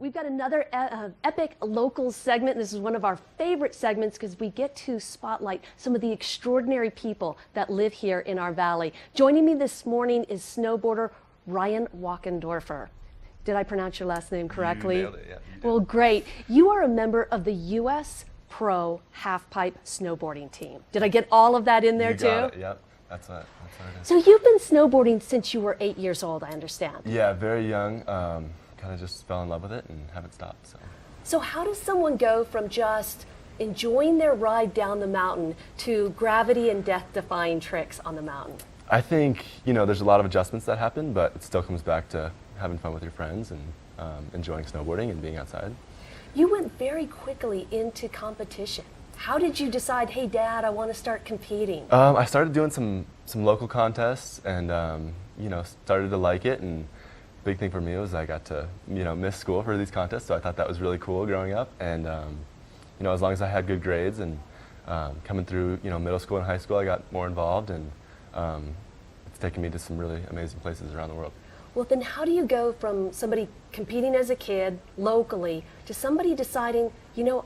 We've got another epic local segment. This is one of our favorite segments because we get to spotlight some of the extraordinary people that live here in our valley. Joining me this morning is snowboarder Ryan Wachendorfer. Did I pronounce your last name correctly? You nailed it, yeah. Well, great. You are a member of the U.S. Pro Halfpipe Snowboarding team. Did I get all of that in there too? You got it, yep. That's what it is. So you've been snowboarding since you were 8 years old, I understand. Yeah, very young. Kind of just fell in love with it and haven't stopped. So how does someone go from just enjoying their ride down the mountain to gravity and death-defying tricks on the mountain? I think, there's a lot of adjustments that happen, but it still comes back to having fun with your friends and enjoying snowboarding and being outside. You went very quickly into competition. How did you decide, hey Dad, I want to start competing? I started doing some local contests and started to like it, and big thing for me was I got to miss school for these contests, so I thought that was really cool growing up. And as long as I had good grades and coming through middle school and high school, I got more involved, and it's taken me to some really amazing places around the world. Well, then how do you go from somebody competing as a kid locally to somebody deciding,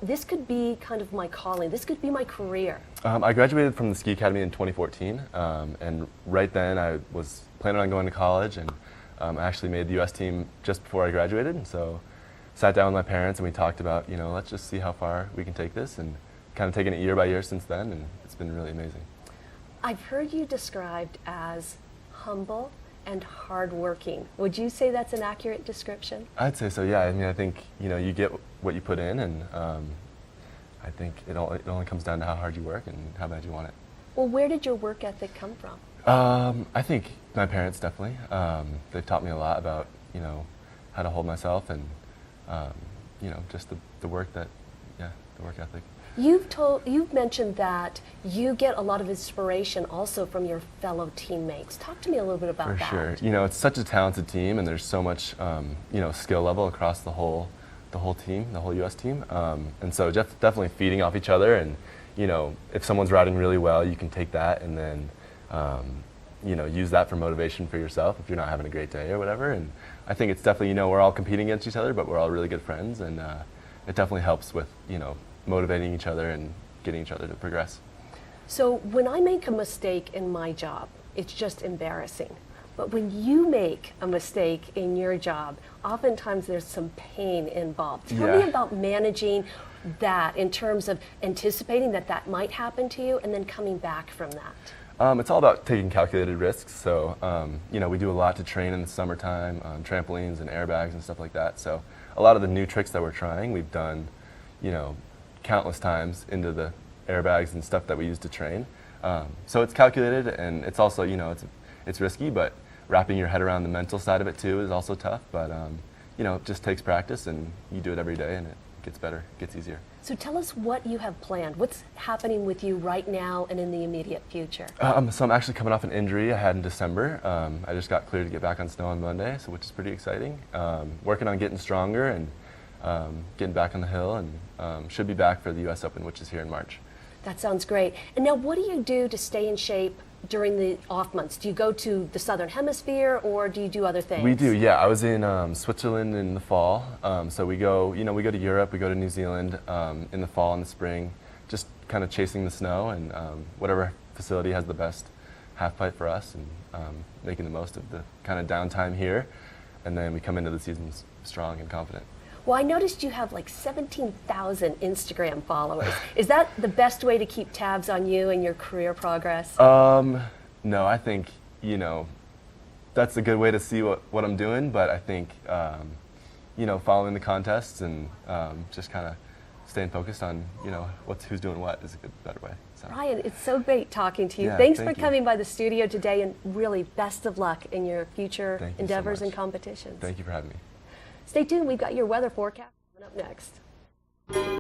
this could be kind of my calling, this could be my career? I graduated from the Ski Academy in 2014, and right then I was planning on going to college, and I actually made the U.S. team just before I graduated, and so sat down with my parents and we talked about, let's just see how far we can take this, and kind of taken it year by year since then, and it's been really amazing. I've heard you described as humble and hardworking. Would you say that's an accurate description? I'd say so, yeah. I think you get what you put in, and I think it only comes down to how hard you work and how bad you want it. Well, where did your work ethic come from? I think my parents definitely. They've taught me a lot about how to hold myself and just the work ethic. You've mentioned that you get a lot of inspiration also from your fellow teammates. Talk to me a little bit about that. For sure. It's such a talented team, and there's so much skill level across the whole team, the whole U.S. team, and so definitely feeding off each other. And if someone's riding really well, you can take that and then use that for motivation for yourself if you're not having a great day or whatever. And I think it's definitely we're all competing against each other, but we're all really good friends, and it definitely helps with motivating each other and getting each other to progress. So when I make a mistake in my job, it's just embarrassing. But when you make a mistake in your job, oftentimes there's some pain involved. Tell me about managing that in terms of anticipating that might happen to you and then coming back from that. It's all about taking calculated risks. So, we do a lot to train in the summertime, trampolines and airbags and stuff like that. So a lot of the new tricks that we're trying, we've done, countless times into the airbags and stuff that we use to train. So it's calculated, and it's also, it's risky, but wrapping your head around the mental side of it too is also tough. But, it just takes practice, and you do it every day, and it gets better, it gets easier. So tell us what you have planned. What's happening with you right now and in the immediate future? So I'm actually coming off an injury I had in December. I just got cleared to get back on snow on Monday, which is pretty exciting. Working on getting stronger and getting back on the hill, and should be back for the U.S. Open, which is here in March. That sounds great. And now what do you do to stay in shape during the off months? Do you go to the Southern Hemisphere, or do you do other things? We do, yeah. I was in Switzerland in the fall, so we go to Europe, we go to New Zealand in the fall and the spring, just kind of chasing the snow, and whatever facility has the best half pipe for us, and making the most of the kind of downtime here, and then we come into the season strong and confident. Well, I noticed you have like 17,000 Instagram followers. Is that the best way to keep tabs on you and your career progress? No, I think, that's a good way to see what I'm doing, but I think, following the contests and just kind of staying focused on, who's doing what is a better way. So. Ryan, it's so great talking to you. Yeah, Thanks for coming by the studio today, and really best of luck in your future endeavors and competitions. Thank you for having me. Stay tuned, we've got your weather forecast coming up next.